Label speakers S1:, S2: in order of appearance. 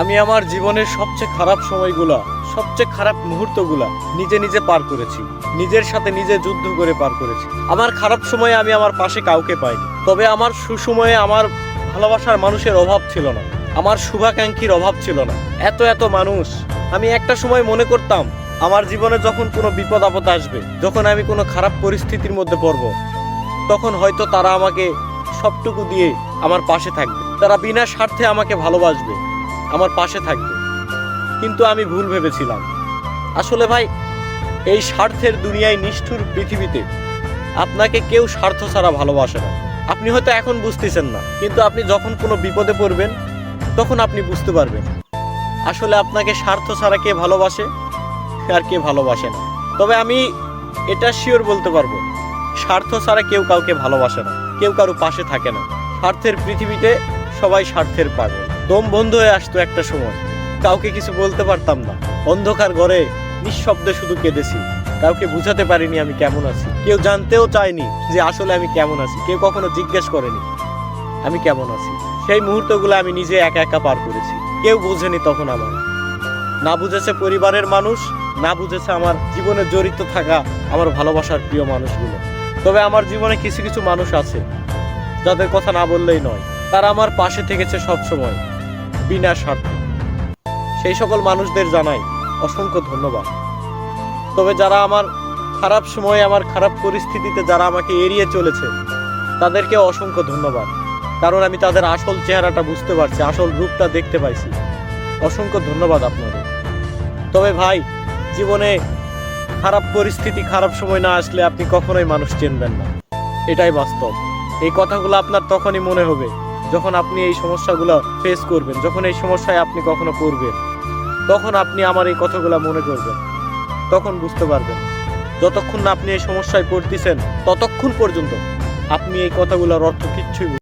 S1: আমি আমার জীবনের সবচেয়ে খারাপ সময়গুলা, সবচেয়ে খারাপ মুহূর্তগুলা নিজে নিজে পার করেছি। নিজের সাথে নিজে যুদ্ধ করে পার করেছি। আমার খারাপ সময়ে আমি আমার পাশে কাউকে পাইনি, তবে আমার সুসময়ে আমার ভালোবাসার মানুষের অভাব ছিল না, আমার শুভাকাঙ্ক্ষীর অভাব ছিল না। এত এত মানুষ, আমি একটা সময় মনে করতাম আমার জীবনে যখন কোনো বিপদ আপদ আসবে, যখন আমি কোনো খারাপ পরিস্থিতির মধ্যে পড়ব, তখন হয়তো তারা আমাকে সবটুকু দিয়ে আমার পাশে থাকবে, তারা বিনা স্বার্থে আমাকে ভালোবাসবে, আমার পাশে থাকবে। কিন্তু আমি ভুল ভেবেছিলাম। আসলে ভাই, এই স্বার্থের দুনিয়ায়, নিষ্ঠুর পৃথিবীতে আপনাকে কেউ স্বার্থ ছাড়া ভালোবাসে না। আপনি হয়তো এখন বুঝতেছেন না, কিন্তু আপনি যখন কোনো বিপদে পড়বেন তখন আপনি বুঝতে পারবেন আসলে আপনাকে স্বার্থ ছাড়া কে ভালোবাসে আর কে ভালোবাসে না। তবে আমি এটা শিওর বলতে পারবো, স্বার্থ ছাড়া কেউ কাউকে ভালোবাসে না, কেউ কারো পাশে থাকে না। স্বার্থের পৃথিবীতে সবাই স্বার্থের পাগল। দম বন্ধ হয়ে আসতো একটা সময়, কাউকে কিছু বলতে পারতাম না। অন্ধকার ঘরে নিঃশব্দে শুধু কেঁদেছি, কাউকে বুঝাতে পারিনি আমি কেমন আছি। কেউ জানতেও চায়নি যে আসলে আমি কেমন আছি, কেউ কখনো জিজ্ঞেস করেনি আমি কেমন আছি। সেই মুহূর্তগুলো আমি নিজে একা একা পার করেছি। কেউ বুঝেনি তখন আমার, না বুঝেছে পরিবারের মানুষ, না বুঝেছে আমার জীবনে জড়িত থাকা আমার ভালোবাসার প্রিয় মানুষগুলো। তবে আমার জীবনে কিছু কিছু মানুষ আছে যাদের কথা না বললেই নয়, তারা আমার পাশে থেকেছে সব সময় বিনা স্বার্থে। সেই সকল মানুষদের জানাই অসংখ্য ধন্যবাদ। তবে যারা আমার খারাপ সময়ে, আমার খারাপ পরিস্থিতিতে যারা আমাকে এড়িয়ে চলেছে, তাদেরকে অসংখ্য ধন্যবাদ, কারণ আমি তাদের আসল চেহারাটা বুঝতে পারছি, আসল রূপটা দেখতে পাইছি। অসংখ্য ধন্যবাদ আপনাদের। তবে ভাই, জীবনে খারাপ পরিস্থিতি, খারাপ সময় না আসলে আপনি কখনোই মানুষ চিনবেন না, এটাই বাস্তব। এই কথাগুলো আপনার তখনই মনে হবে যখন আপনি এই সমস্যাগুলো ফেস করবেন, যখন এই সমস্যায় আপনি কখনো পড়বেন, তখন আপনি আমার এই কথাগুলো মনে করবেন, তখন বুঝতে পারবেন। যতক্ষণ না আপনি এই সমস্যায় পড়তেছেন, ততক্ষণ পর্যন্ত আপনি এই কথাগুলোর অর্থ কিচ্ছুই